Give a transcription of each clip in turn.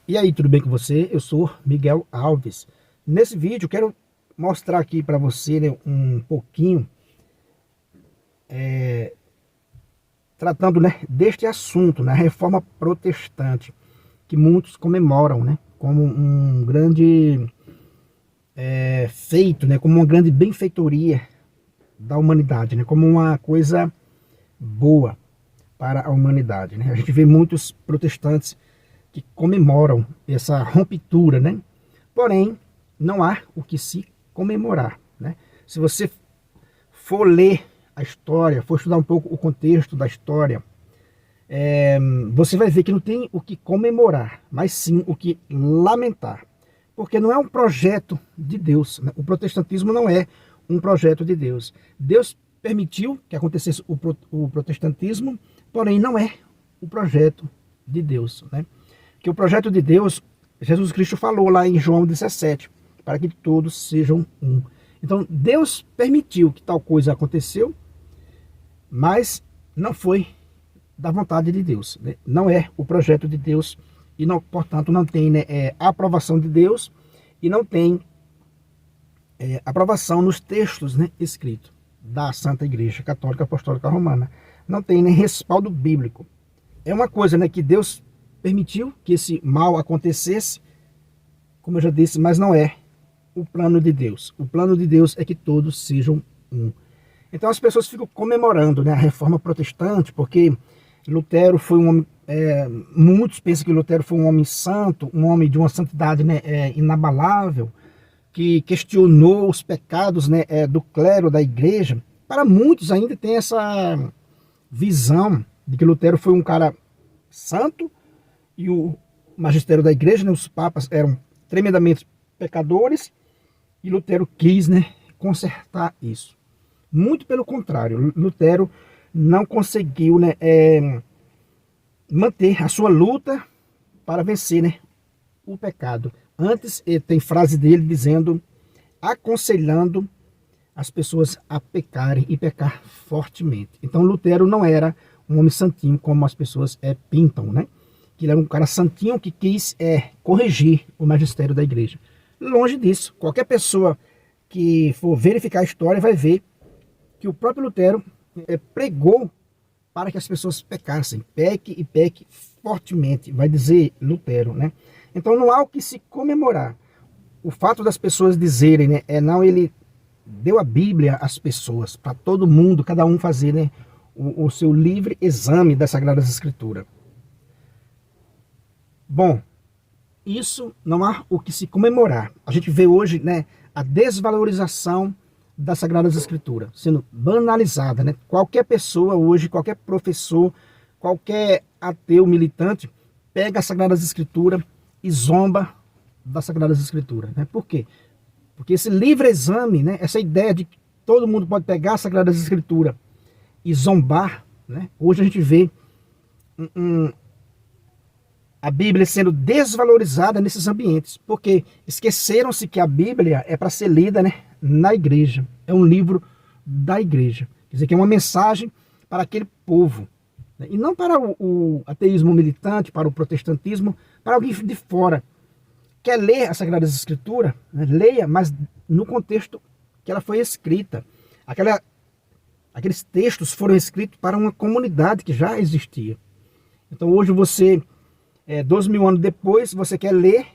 E aí, tudo bem com você? Eu sou Miguel Alves. Nesse vídeo, quero mostrar aqui para você, né, um pouquinho, tratando, né, deste assunto, né, reforma protestante, que muitos comemoram, né, como um grande feito, né, como uma grande benfeitoria da humanidade, né, como uma coisa boa para a humanidade, né? A gente vê muitos protestantes que comemoram essa ruptura, né? Porém, não há o que se comemorar, né? Se você for ler a história, for estudar um pouco o contexto da história, você vai ver que não tem o que comemorar, mas sim o que lamentar. Porque não é um projeto de Deus, né? O protestantismo não é um projeto de Deus. Deus permitiu que acontecesse o protestantismo, porém não é o projeto de Deus, né? Que o projeto de Deus, Jesus Cristo falou lá em João 17, para que todos sejam um. Então Deus permitiu que tal coisa aconteceu, mas não foi da vontade de Deus, né? Não é o projeto de Deus e, não, portanto, não tem, né, aprovação de Deus e não tem aprovação nos textos, né, escritos da Santa Igreja Católica Apostólica Romana. Não tem nem respaldo bíblico. É uma coisa, né, que Deus permitiu que esse mal acontecesse, como eu já disse, mas não é o plano de Deus. O plano de Deus é que todos sejam um. Então as pessoas ficam comemorando, né, a reforma protestante, porque Lutero foi um homem, muitos pensam que Lutero foi um homem santo, um homem de uma santidade, né, inabalável, que questionou os pecados, né, do clero, da igreja. Para muitos ainda tem essa visão de que Lutero foi um cara santo e o magistério da igreja, né, os papas eram tremendamente pecadores e Lutero quis, né, consertar isso. Muito pelo contrário, Lutero não conseguiu, né, manter a sua luta para vencer, né, o pecado. Antes, tem frase dele dizendo, aconselhando as pessoas a pecarem e pecar fortemente. Então Lutero não era um homem santinho como as pessoas pintam, né? Que ele era um cara santinho que quis corrigir o magistério da igreja. Longe disso. Qualquer pessoa que for verificar a história vai ver que o próprio Lutero pregou para que as pessoas pecassem. Peque e peque fortemente, vai dizer Lutero, né? Então não há o que se comemorar. O fato das pessoas dizerem, né, não, ele deu a Bíblia às pessoas, para todo mundo, cada um fazer, né, o seu livre exame das Sagradas Escrituras. Bom, isso não há o que se comemorar. A gente vê hoje, né, a desvalorização das Sagradas Escrituras sendo banalizada, né? Qualquer pessoa hoje, qualquer professor, qualquer ateu militante pega as Sagradas Escrituras e zomba das Sagradas Escrituras, né? Por quê? Porque esse livre exame, né, essa ideia de que todo mundo pode pegar as Sagradas Escrituras e zombar, né? Hoje a gente vê a Bíblia sendo desvalorizada nesses ambientes, porque esqueceram-se que a Bíblia é para ser lida, né, na igreja. É um livro da igreja. Quer dizer, que é uma mensagem para aquele povo, né? E não para o ateísmo militante, para o protestantismo, para alguém de fora. Quer ler as Sagradas Escrituras, né? Leia, mas no contexto que ela foi escrita. Aqueles textos foram escritos para uma comunidade que já existia. Então hoje você, 2000 anos depois, você quer ler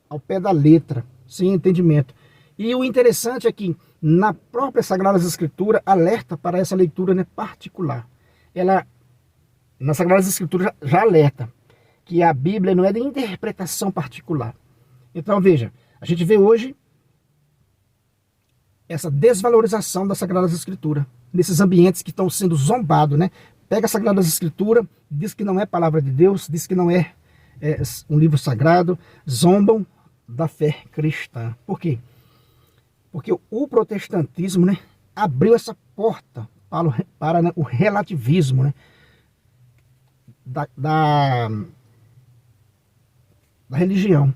ao pé da letra, sem entendimento. E o interessante é que na própria Sagradas Escrituras alerta para essa leitura, né, particular. Ela, nas Sagradas Escrituras, já alerta que a Bíblia não é de interpretação particular. Então veja, a gente vê hoje essa desvalorização das Sagradas Escrituras, nesses ambientes que estão sendo zombados, né? Pega as Sagradas Escrituras, diz que não é palavra de Deus, diz que não é um livro sagrado, zombam da fé cristã. Por quê? Porque o protestantismo, né, abriu essa porta para né, o relativismo, né, da religião.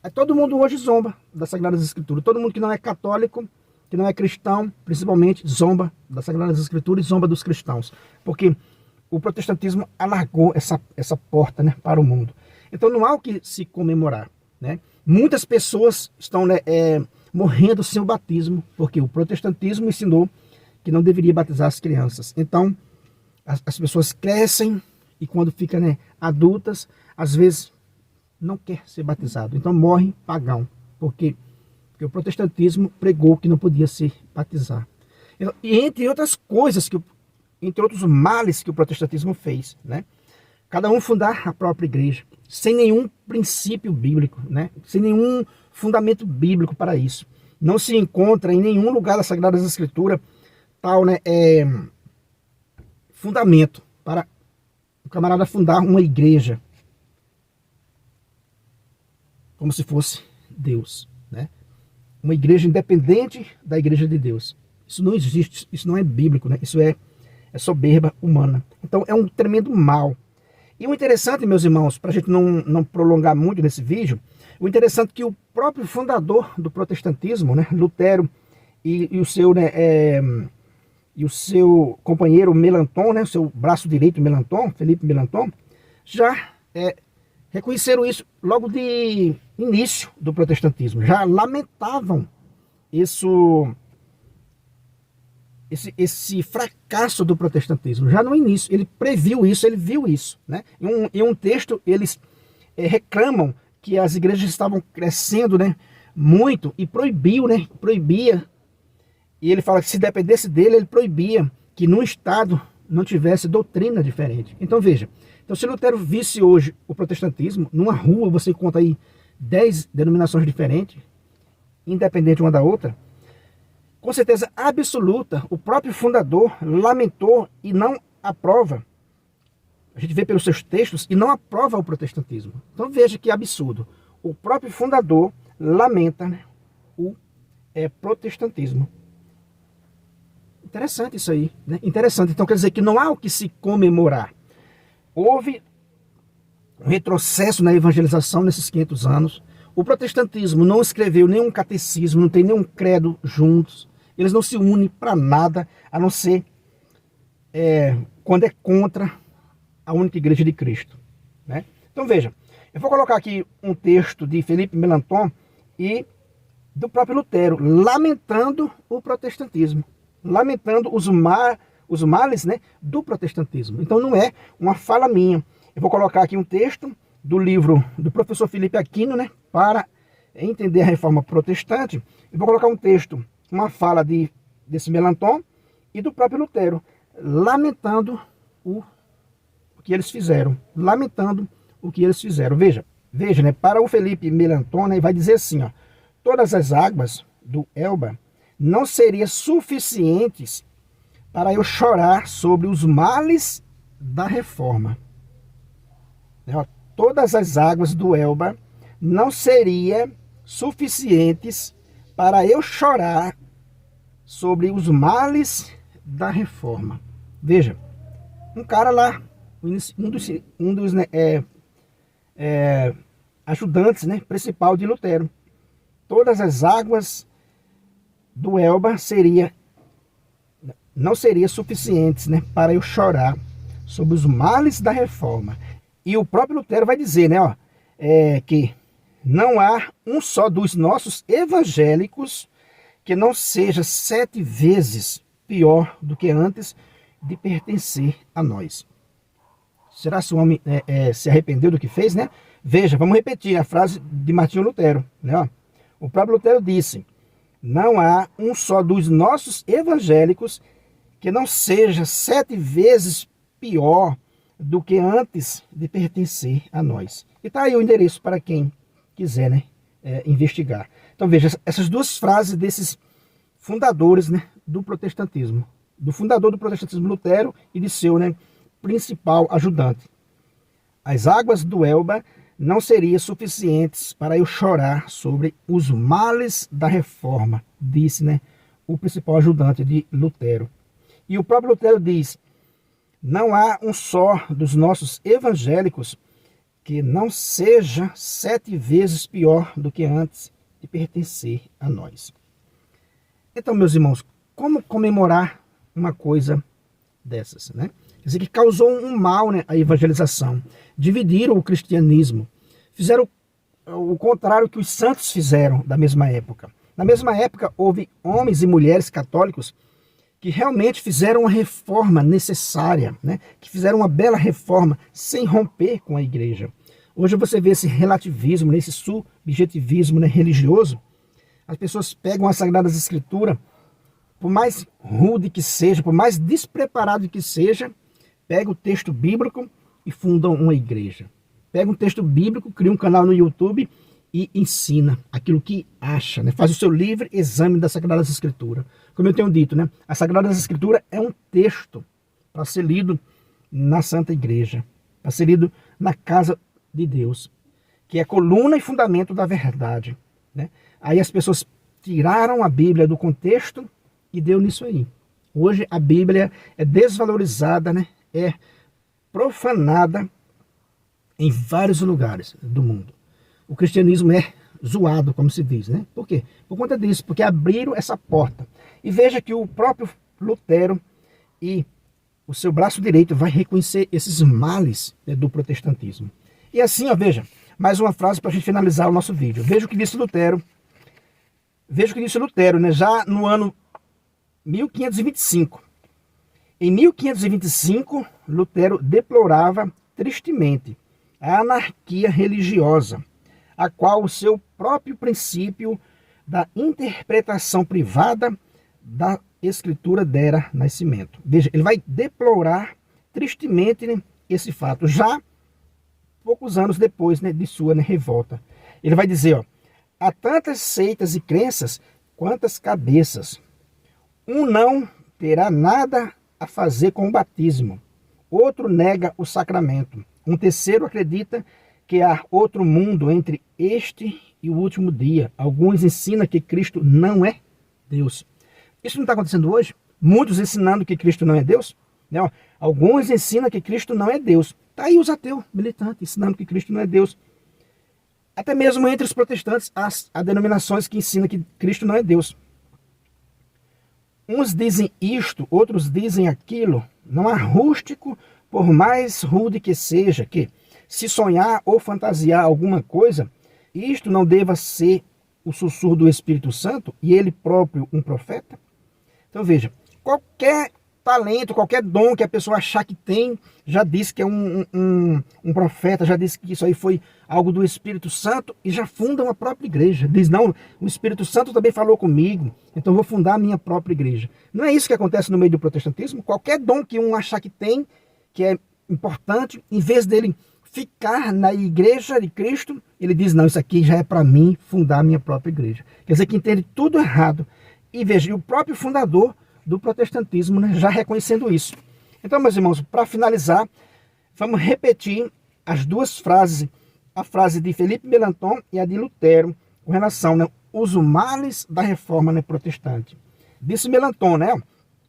Aí todo mundo hoje zomba das Sagradas Escrituras. Todo mundo que não é católico, que não é cristão, principalmente, zomba das Sagradas Escrituras e zomba dos cristãos. Porque o protestantismo alargou essa porta, né, para o mundo. Então não há o que se comemorar, né? Muitas pessoas estão, né, morrendo sem o batismo, porque o protestantismo ensinou que não deveria batizar as crianças. Então as pessoas crescem e quando ficam, né, adultas, às vezes não quer ser batizado. Então morre pagão, porque o protestantismo pregou que não podia se batizar. E entre outras coisas, entre outros males que o protestantismo fez, né? Cada um fundar a própria igreja, sem nenhum princípio bíblico, né? Sem nenhum fundamento bíblico para isso. Não se encontra em nenhum lugar das Sagradas Escrituras tal, né, fundamento para o camarada fundar uma igreja como se fosse Deus, né? Uma igreja independente da igreja de Deus. Isso não existe, isso não é bíblico, né? Isso é soberba humana. Então é um tremendo mal. E o interessante, meus irmãos, para a gente não prolongar muito nesse vídeo, o interessante é que o próprio fundador do protestantismo, né, Lutero, e o seu, né, e o seu companheiro Melanchthon, né, o seu braço direito Melanchthon, Felipe Melanchthon, já reconheceram isso logo de início do protestantismo. Já lamentavam esse fracasso do protestantismo. Já no início, ele previu isso, ele viu isso, né? Em um texto, eles reclamam que as igrejas estavam crescendo, né, muito, e proibia. E ele fala que se dependesse dele, ele proibia que no Estado não tivesse doutrina diferente. Então veja, então se Lutero visse hoje o protestantismo, numa rua você encontra aí 10 denominações diferentes, independente uma da outra, com certeza absoluta, o próprio fundador lamentou e não aprova. A gente vê pelos seus textos e não aprova o protestantismo. Então veja que absurdo. O próprio fundador lamenta, né, o protestantismo. Interessante isso aí, né? Interessante. Então quer dizer que não há o que se comemorar. Houve um retrocesso na evangelização nesses 500 anos. O protestantismo não escreveu nenhum catecismo, não tem nenhum credo juntos. Eles não se unem para nada, a não ser quando é contra a única igreja de Cristo, né? Então veja, eu vou colocar aqui um texto de Felipe Melanchthon e do próprio Lutero, lamentando o protestantismo, lamentando os males, né, do protestantismo. Então não é uma fala minha. Eu vou colocar aqui um texto do livro do professor Felipe Aquino, né, para entender a reforma protestante. Eu vou colocar um texto, uma fala desse Melanchthon e do próprio Lutero, lamentando o que eles fizeram. Lamentando o que eles fizeram. Veja, né, para o Felipe Melanchthon, né, vai dizer assim, ó, todas as águas do Elba não seriam suficientes para eu chorar sobre os males da reforma. Ó, todas as águas do Elba não seriam suficientes para eu chorar sobre os males da reforma. Veja, um cara lá, um dos né, ajudantes, né, principal de Lutero. Todas as águas do Elba não seriam suficientes, né, para eu chorar sobre os males da reforma. E o próprio Lutero vai dizer, né, ó, que não há um só dos nossos evangélicos que não seja 7 vezes pior do que antes de pertencer a nós. Será que o homem se arrependeu do que fez, né? Veja, vamos repetir a frase de Martinho Lutero, né? Ó, o próprio Lutero disse, não há um só dos nossos evangélicos que não seja 7 vezes pior do que antes de pertencer a nós. E tá aí o endereço para quem quiser, né, investigar. Então veja, essas duas frases desses fundadores, né, do protestantismo. Do fundador do protestantismo, Lutero, e de seu, né, principal ajudante. As águas do Elba não seriam suficientes para eu chorar sobre os males da reforma, disse, né, o principal ajudante de Lutero. E o próprio Lutero diz, não há um só dos nossos evangélicos que não seja 7 vezes pior do que antes de pertencer a nós. Então, meus irmãos, como comemorar uma coisa dessas, né? Quer dizer, que causou um mal, né, a evangelização. Dividiram o cristianismo. fizeram o contrário que os santos fizeram da mesma época. Na mesma época, houve homens e mulheres católicos que realmente fizeram uma reforma necessária, né? Que fizeram uma bela reforma sem romper com a igreja. Hoje você vê esse relativismo, esse subjetivismo, né, religioso. As pessoas pegam as Sagradas Escrituras, por mais rude que seja, por mais despreparado que seja, pega o texto bíblico e fundam uma igreja. Pega um texto bíblico, cria um canal no YouTube e ensina aquilo que acha, né? Faz o seu livre exame das Sagradas Escrituras. Como eu tenho dito, né? A Sagradas Escrituras é um texto para ser lido na Santa Igreja, para ser lido na casa de Deus, que é coluna e fundamento da verdade, né? Aí as pessoas tiraram a Bíblia do contexto e deu nisso aí. Hoje a Bíblia é desvalorizada, né? É profanada em vários lugares do mundo. O cristianismo é zoado, como se diz, né? Por quê? Por conta disso, porque abriram essa porta. E veja que o próprio Lutero e o seu braço direito vai reconhecer esses males, né, do protestantismo. E assim, ó, veja, mais uma frase para a gente finalizar o nosso vídeo. Veja o que disse Lutero. Veja o que disse Lutero, né, já no ano 1525. Em 1525, Lutero deplorava tristemente a anarquia religiosa, a qual o seu próprio princípio da interpretação privada da Escritura dera nascimento. Veja, ele vai deplorar tristemente, né, esse fato, já poucos anos depois, né, de sua, né, revolta. Ele vai dizer, ó, há tantas seitas e crenças quantas cabeças. Um não terá nada a fazer com o batismo. Outro nega o sacramento. Um terceiro acredita que há outro mundo entre este e o último dia. Alguns ensinam que Cristo não é Deus. Isso não está acontecendo hoje? Muitos ensinando que Cristo não é Deus? Não. Alguns ensinam que Cristo não é Deus. Está aí os ateus militantes ensinando que Cristo não é Deus. Até mesmo entre os protestantes, há denominações que ensinam que Cristo não é Deus. Uns dizem isto, outros dizem aquilo. Não há rústico, por mais rude que seja, que se sonhar ou fantasiar alguma coisa, isto não deva ser o sussurro do Espírito Santo e ele próprio um profeta? Então veja, qualquer talento, qualquer dom que a pessoa achar que tem, já disse que é um profeta, já disse que isso aí foi algo do Espírito Santo e já funda uma própria igreja. Diz, não, o Espírito Santo também falou comigo, então vou fundar a minha própria igreja. Não é isso que acontece no meio do protestantismo? Qualquer dom que um achar que tem, que é importante, em vez dele ficar na igreja de Cristo, ele diz, não, isso aqui já é para mim fundar a minha própria igreja. Quer dizer que entende tudo errado. E veja, o próprio fundador do protestantismo, né, já reconhecendo isso. Então, meus irmãos, para finalizar, vamos repetir as duas frases, a frase de Felipe Melanchthon e a de Lutero, com relação, né, os males da reforma, né, protestante. Disse Melanchthon, né,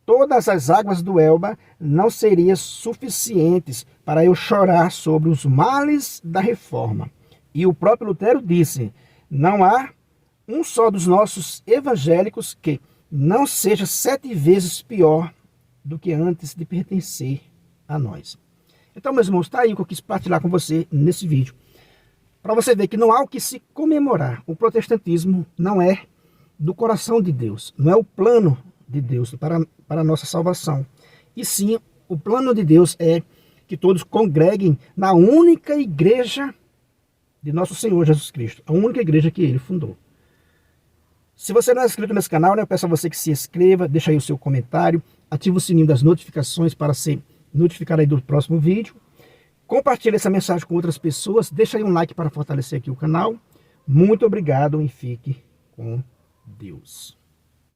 todas as águas do Elba não seriam suficientes para eu chorar sobre os males da reforma. E o próprio Lutero disse, não há um só dos nossos evangélicos que não seja 7 vezes pior do que antes de pertencer a nós. Então, meus irmãos, está aí o que eu quis partilhar com você nesse vídeo. Para você ver que não há o que se comemorar. O protestantismo não é do coração de Deus, não é o plano de Deus para a nossa salvação. E sim, o plano de Deus é que todos congreguem na única igreja de nosso Senhor Jesus Cristo, a única igreja que ele fundou. Se você não é inscrito nesse canal, né, eu peço a você que se inscreva, deixa aí o seu comentário, ativa o sininho das notificações para ser notificado aí do próximo vídeo. Compartilhe essa mensagem com outras pessoas, deixa aí um like para fortalecer aqui o canal. Muito obrigado e fique com Deus.